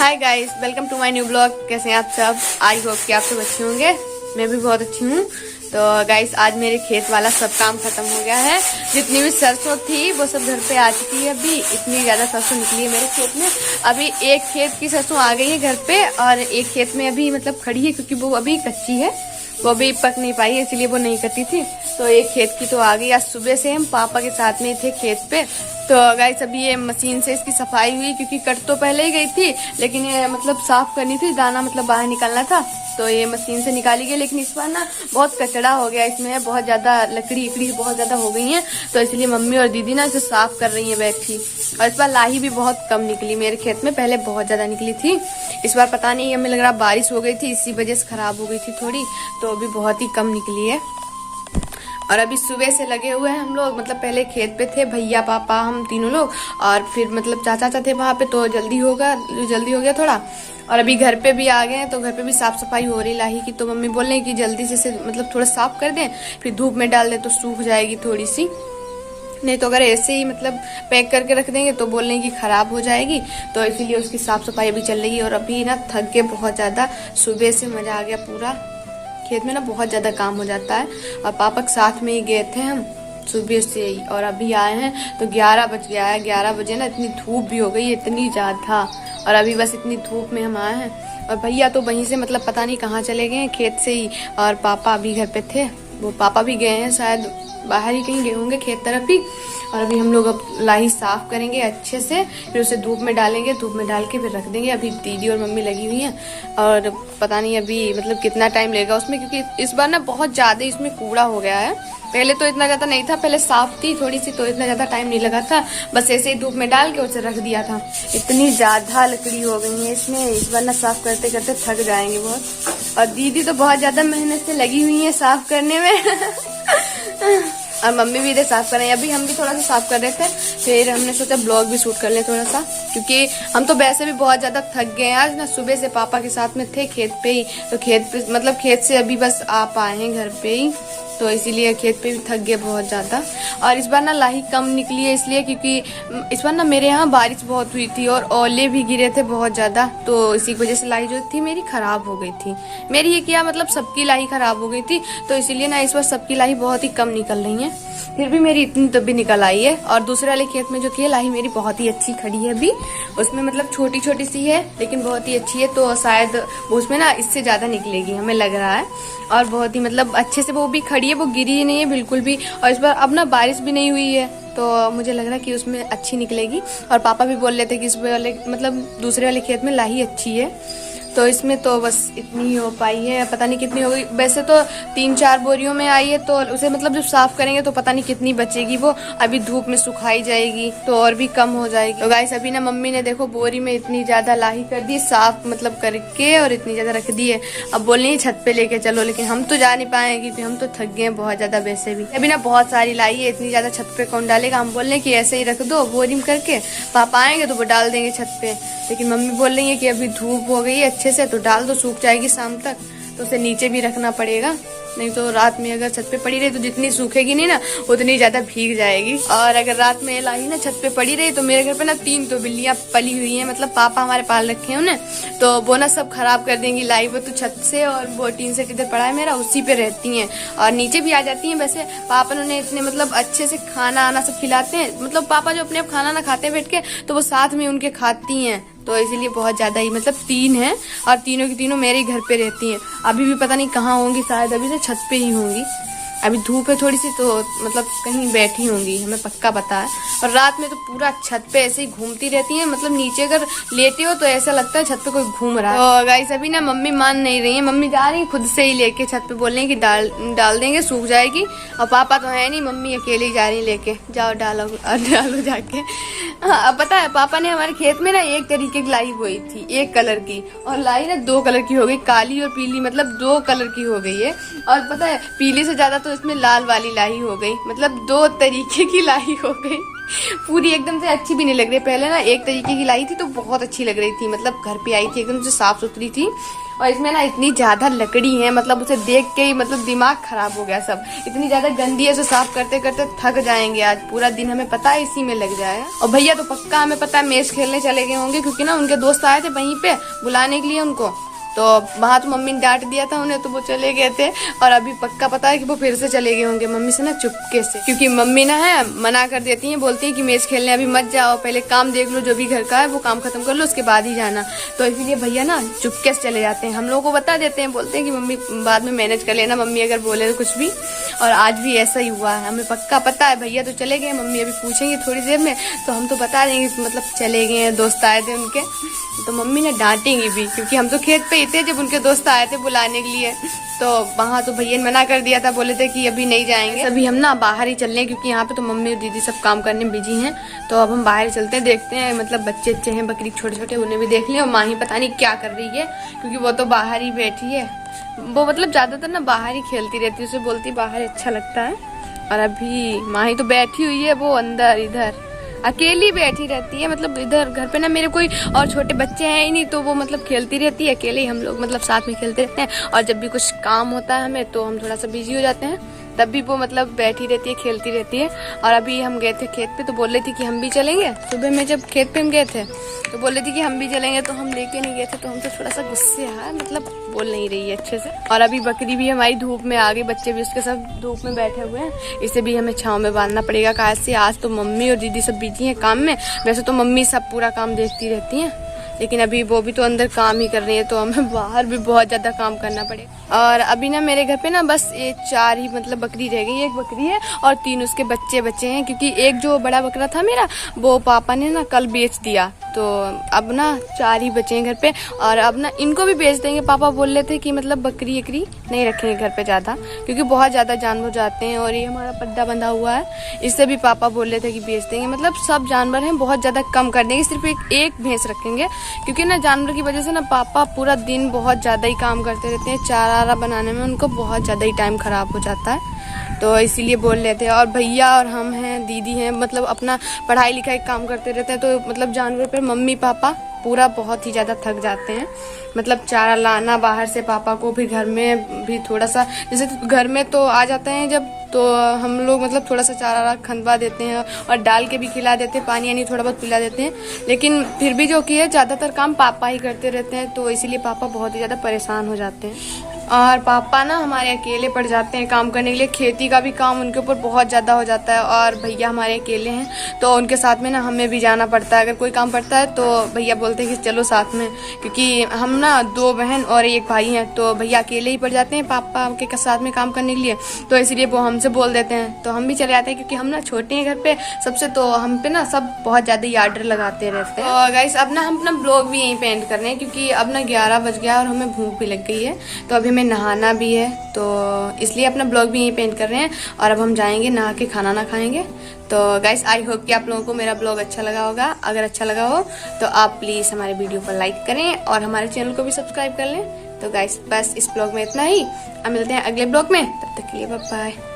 Hi guys, welcome to my new blog. कैसे हैं आप सब? आई होप कि आप सब अच्छे होंगे। मैं भी बहुत अच्छी हूँ। तो गाइस, आज मेरे खेत वाला सब काम खत्म हो गया है। जितनी भी सरसों थी वो सब घर पे आ चुकी है। अभी इतनी ज्यादा सरसों निकली है मेरे खेत में। अभी एक खेत की सरसों आ गई है घर पे और एक खेत में अभी मतलब खड़ी है, क्योंकि वो अभी कच्ची है, वो अभी पक नहीं पाई है, इसलिए वो नहीं कटी थी। तो एक खेत की तो आ गई। आज सुबह से हम पापा के साथ में थे खेत पे। तो गाइस, अभी ये मशीन से इसकी सफाई हुई, क्योंकि कट तो पहले ही गई थी, लेकिन ये मतलब साफ करनी थी, दाना मतलब बाहर निकालना था, तो ये मशीन से निकाली गई। लेकिन इस बार ना बहुत कचड़ा हो गया इसमें, बहुत ज्यादा लकड़ी बहुत ज्यादा हो गई है, तो इसलिए मम्मी और दीदी ना इसे साफ कर रही है बैठी। और इस बार लाही भी बहुत कम निकली मेरे खेत में, पहले बहुत ज्यादा निकली थी। इस बार पता नहीं, हमें लग रहा बारिश हो गई थी, इसी वजह से खराब हो गई थी थोड़ी, तो अभी बहुत ही कम निकली है। और अभी सुबह से लगे हुए हैं हम लोग। मतलब पहले खेत पे थे भैया, पापा, हम तीनों लोग, और फिर मतलब चाचा थे वहां पे, तो जल्दी हो गया थोड़ा। और अभी घर पे भी आ गए हैं, तो घर पे भी साफ सफाई हो रही लाही की। तो मम्मी बोल रही कि जल्दी से मतलब थोड़ा साफ कर दें, फिर धूप में डाल दें तो सूख जाएगी थोड़ी सी। नहीं तो अगर ऐसे ही मतलब पैक करके रख देंगे तो बोल रहे हैं कि खराब हो जाएगी, तो इसीलिए उसकी साफ सफाई अभी चल रही है। और अभी ना थक गए बहुत ज्यादा, सुबह से मजा आ गया पूरा। खेत में ना बहुत ज्यादा काम हो जाता है, और पापा के साथ में ही गए थे हम सुबह से ही, और अभी आए हैं तो 11 बज गया है। 11 बजे ना इतनी धूप भी हो गई, इतनी ज्यादा, और अभी बस इतनी धूप में हम आए हैं। और भैया तो वहीं से मतलब पता नहीं कहाँ चले गए हैं, खेत से ही। और पापा अभी घर पे थे, वो पापा भी गए हैं शायद बाहर ही कहीं गए होंगे खेत तरफ ही। और अभी हम लोग अब लाही साफ करेंगे अच्छे से, फिर उसे धूप में डालेंगे, धूप में डाल के फिर रख देंगे। अभी दीदी और मम्मी लगी हुई हैं, और पता नहीं अभी मतलब कितना टाइम लगेगा उसमें, क्योंकि इस बार ना बहुत ज्यादा इसमें कूड़ा हो गया है। पहले तो इतना ज्यादा नहीं था, पहले साफ थी थोड़ी सी, तो इतना ज्यादा टाइम नहीं लगा था, बस ऐसे ही धूप में डाल के उसे रख दिया था। इतनी ज्यादा लकड़ी हो गई है इसमें, इस बार ना साफ करते करते थक जाएंगे बहुत। और दीदी तो बहुत ज्यादा मेहनत से लगी हुई है साफ करने में और मम्मी भी इधर साफ कर रहे हैं। अभी हम भी थोड़ा सा साफ कर रहे थे, फिर हमने सोचा ब्लॉग भी शूट कर ले थोड़ा सा, क्योंकि हम तो वैसे भी बहुत ज्यादा थक गए हैं। आज ना सुबह से पापा के साथ में थे खेत पे ही, तो खेत पे मतलब खेत से अभी बस आ पाए हैं घर पे ही, तो इसीलिए खेत पे भी थक गए बहुत ज्यादा। और इस बार ना लाही कम निकली है इसलिए क्योंकि इस बार ना मेरे यहाँ बारिश बहुत हुई थी और ओले भी गिरे थे बहुत ज्यादा, तो इसी वजह से लाही जो थी मेरी खराब हो गई थी। मेरी ये क्या मतलब सबकी लाही खराब हो गई थी, तो इसीलिए ना इस बार सबकी लाही बहुत ही कम निकल रही है। फिर भी मेरी इतनी तब भी निकल आई है। और दूसरे वाले खेत में जो थी लाही मेरी बहुत ही अच्छी खड़ी है अभी, उसमें मतलब छोटी छोटी सी है लेकिन बहुत ही अच्छी है, तो शायद उसमें ना इससे ज्यादा निकलेगी हमें लग रहा है। और बहुत ही मतलब अच्छे से वो भी खड़ी है, वो गिरी ही नहीं है बिल्कुल भी। और इस बार अब ना बारिश भी नहीं हुई है, तो मुझे लग रहा है कि उसमें अच्छी निकलेगी। और पापा भी बोल रहे थे कि इस वाले मतलब दूसरे वाले खेत में लाही अच्छी है, तो इसमें तो बस इतनी ही हो पाई है। पता नहीं कितनी हो गई, वैसे तो 3-4 बोरियों में आई है, तो उसे मतलब जब साफ करेंगे तो पता नहीं कितनी बचेगी, वो अभी धूप में सुखाई जाएगी तो और भी कम हो जाएगी। तो गाइस, अभी ना मम्मी ने देखो बोरी में इतनी ज्यादा लाही कर दी साफ मतलब करके, और इतनी ज्यादा रख दी है। अब बोल रही है छत पे लेके चलो, लेकिन हम तो जा नहीं पाए क्योंकि हम तो थक गए बहुत ज्यादा। वैसे भी अभी ना बहुत सारी लाई है, इतनी ज्यादा छत पे कौन डालेगा। हम बोल रहे हैं कि ऐसे ही रख दो बोरी में करके, पापा आएंगे तो वो डाल देंगे छत पे, लेकिन मम्मी बोल रही है कि अभी धूप हो गई है अच्छे से, तो डाल दो, सूख जाएगी शाम तक, तो उसे नीचे भी रखना पड़ेगा, नहीं तो रात में अगर छत पे पड़ी रही तो जितनी सूखेगी नहीं ना उतनी ज्यादा भीग जाएगी। और अगर रात में लाही ना छत पे पड़ी रही तो मेरे घर पे ना 3 तो बिल्लियां पली हुई हैं, मतलब पापा हमारे पाल रखे हैं उन्हें, तो वो ना सब खराब कर देंगी लाई। वो तो छत से और वो टीन सेट इधर पड़ा है मेरा, उसी पे रहती हैं, और नीचे भी आ जाती हैं। वैसे पापा ने इतने मतलब अच्छे से खाना आना सब खिलाते हैं, मतलब पापा जो अपने आप खाना ना खाते हैं बैठ के, तो वो साथ में उनके खाती हैं, तो इसीलिए बहुत ज्यादा ही मतलब 3 हैं, और तीनों की तीनों मेरे घर पे रहती हैं। अभी भी पता नहीं कहाँ होंगी, शायद अभी तो छत पे ही होंगी। अभी धूप है थोड़ी सी, तो मतलब कहीं बैठी होंगी, हमें पक्का पता है। और रात में तो पूरा छत पे ऐसे ही घूमती रहती हैं, मतलब नीचे अगर लेटे हो तो ऐसा लगता है छत पे कोई घूम रहा है। तो गाइस, अभी ना मम्मी मान नहीं रही है, मम्मी जा रही है खुद से ही लेके छत पे, बोल रही है कि डाल देंगे, सूख जाएगी। और पापा तो है नहीं, मम्मी अकेली जा रही है लेके, जाओ डालो जाके। अब पता है पापा ने हमारे खेत में ना एक तरीके की लाई बोई थी, एक कलर की, और लाई ना 2 कलर की हो गई, काली और पीली, मतलब 2 कलर की हो गई है। और पता है पीली से ज्यादा तो इसमें लाल वाली लाही हो गई, मतलब 2 तरीके की लाही हो गई। पूरी एकदम से अच्छी भी नहीं लग रही। पहले ना एक तरीके की लाई थी तो बहुत अच्छी लग रही थी, मतलब घर पे आई थी एकदम से साफ सुथरी थी। और इसमें ना इतनी ज्यादा लकड़ी है, मतलब उसे देख के ही मतलब दिमाग खराब हो गया सब। इतनी ज्यादा गंदी है, उसे साफ करते करते थक जाएंगे। आज पूरा दिन हमें पता है इसी में लग जाएगा। और भैया तो पक्का हमें पता है मैच खेलने चले गए होंगे, क्योंकि ना उनके दोस्त आए थे वहीं पे बुलाने के लिए उनको। तो वहां तो मम्मी ने डांट दिया था उन्हें, तो वो चले गए थे। और अभी पक्का पता है कि वो फिर से चले गए होंगे मम्मी से ना चुपके से, क्योंकि मम्मी ना है मना कर देती हैं, बोलती हैं कि मैच खेलने अभी मत जाओ, पहले काम देख लो, जो भी घर का है वो काम खत्म कर लो, उसके बाद ही जाना। तो इसीलिए भैया ना चुपके से चले जाते हैं, हम लोगों को बता देते हैं, बोलते हैं कि मम्मी बाद में मैनेज कर लेना, मम्मी अगर बोले तो कुछ भी। और आज भी ऐसा ही हुआ है, हमें पक्का पता है भैया तो चले गए। मम्मी अभी पूछेंगे थोड़ी देर में तो हम तो बता देंगे मतलब चले गए, दोस्त आए थे उनके। तो मम्मी ने डांटेंगी भी, क्योंकि हम तो खेत पे ही थे जब उनके दोस्त आए थे बुलाने के लिए। तो वहाँ तो भैया ने मना कर दिया था, बोले थे कि अभी नहीं जाएंगे, अभी हम ना बाहर ही चल रहे हैं, क्योंकि यहाँ पे तो मम्मी और दीदी सब काम करने में बिजी हैं। तो अब हम बाहर ही चलते हैं, देखते हैं मतलब बच्चे अच्छे हैं बकरी छोटे छोटे, उन्हें भी देख लें। और माँ ही पता नहीं क्या कर रही है, क्योंकि वो तो बाहर ही बैठी है। वो मतलब ज्यादातर ना बाहर ही खेलती रहती है, उसे बोलती बाहर अच्छा लगता है। और अभी माँ ही तो बैठी हुई है, वो अंदर इधर अकेली बैठी रहती है। मतलब इधर घर पे ना मेरे कोई और छोटे बच्चे हैं ही नहीं, तो वो मतलब खेलती रहती है अकेले ही, हम लोग मतलब साथ में खेलते रहते हैं। और जब भी कुछ काम होता है हमें तो हम थोड़ा सा बिजी हो जाते हैं, तब भी वो मतलब बैठी रहती है खेलती रहती है। और अभी हम गए थे खेत पे तो बोल रही थी कि हम भी चलेंगे। सुबह में जब खेत पे हम गए थे तो बोल रही थी कि हम भी चलेंगे, तो हम लेके नहीं गए थे, तो हमसे थोड़ा सा गुस्से है, मतलब बोल नहीं रही है अच्छे से। और अभी बकरी भी हमारी धूप में आ गई, बच्चे भी उसके सब धूप में बैठे हुए हैं, इसे भी हमें छांव में बांधना पड़ेगा। कैसे आज तो मम्मी और दीदी सब बिजी हैं काम में। वैसे तो मम्मी सब पूरा काम देखती रहती हैं, लेकिन अभी वो भी तो अंदर काम ही कर रही है, तो हमें बाहर भी बहुत ज्यादा काम करना पड़ेगा। और अभी ना मेरे घर पे ना बस ये 4 ही मतलब बकरी रह गई, 1 बकरी है और 3 उसके बच्चे हैं, क्योंकि एक जो बड़ा बकरा था मेरा वो पापा ने ना कल बेच दिया। तो अब ना 4 ही बचे हैं घर पे, और अब ना इनको भी बेच देंगे। पापा बोल रहे थे कि मतलब बकरी एकरी नहीं रखेंगे घर पे ज्यादा, क्योंकि बहुत ज्यादा जानवर जाते हैं। और ये हमारा पड्डा बंधा हुआ है, इससे भी पापा बोल रहे थे कि बेच देंगे। मतलब सब जानवर हैं बहुत ज्यादा कम कर देंगे, सिर्फ एक भैंस रखेंगे, क्योंकि ना जानवर की वजह से ना पापा पूरा दिन बहुत ज्यादा ही काम करते रहते हैं, चारा बनाने में उनको बहुत ज्यादा ही टाइम खराब हो जाता है, तो इसीलिए बोल रहे थे। और भैया और हम हैं, दीदी हैं, मतलब अपना पढ़ाई लिखाई काम करते रहते हैं, तो मतलब जानवर पर मम्मी पापा पूरा बहुत ही ज्यादा थक जाते हैं। मतलब चारा लाना बाहर से पापा को, फिर घर में भी थोड़ा सा, जैसे घर में तो आ जाते हैं जब, तो हम लोग मतलब थोड़ा सा चारा खंदवा देते हैं और डाल के भी खिला देते हैं, पानी यानी थोड़ा बहुत पिला देते हैं। लेकिन फिर भी जो कि है ज्यादातर काम पापा ही करते रहते हैं, तो इसीलिए पापा बहुत ही ज्यादा परेशान हो जाते हैं। और पापा ना हमारे अकेले पड़ जाते हैं काम करने के लिए, खेती का भी काम उनके ऊपर बहुत ज़्यादा हो जाता है। और भैया हमारे अकेले हैं, तो उनके साथ में ना हमें भी जाना पड़ता है। अगर कोई काम पड़ता है तो भैया बोलते हैं कि चलो साथ में, क्योंकि हम ना 2 बहन और 1 भाई हैं, तो भैया अकेले ही पड़ जाते हैं पापा के साथ में काम करने के लिए, तो इसलिए वो हमसे बोल देते हैं, तो हम भी चले जाते हैं। क्योंकि हम ना छोटे हैं घर पे सबसे, तो हम पे ना सब बहुत ज़्यादा ही आर्डर लगाते रहते हैं। और गाइस अब ना हम अपना ब्लॉग भी यहीं पे एंड कर रहे हैं, क्योंकि अब ना 11 बज गया और हमें भूख भी लग गई है, तो अभी हमें नहाना भी है, तो इसलिए अपना ब्लॉग भी यहीं पे एंड कर रहे हैं। और अब हम जाएंगे नहा के खाना ना खाएंगे। तो गाइस आई होप कि आप लोगों को मेरा ब्लॉग अच्छा लगा होगा। अगर अच्छा लगा हो तो आप प्लीज हमारे वीडियो को लाइक करें और हमारे चैनल को भी सब्सक्राइब कर लें। तो गाइस बस इस ब्लॉग में इतना ही, अब मिलते हैं अगले ब्लॉग में, तब तक के लिए बाय बाय।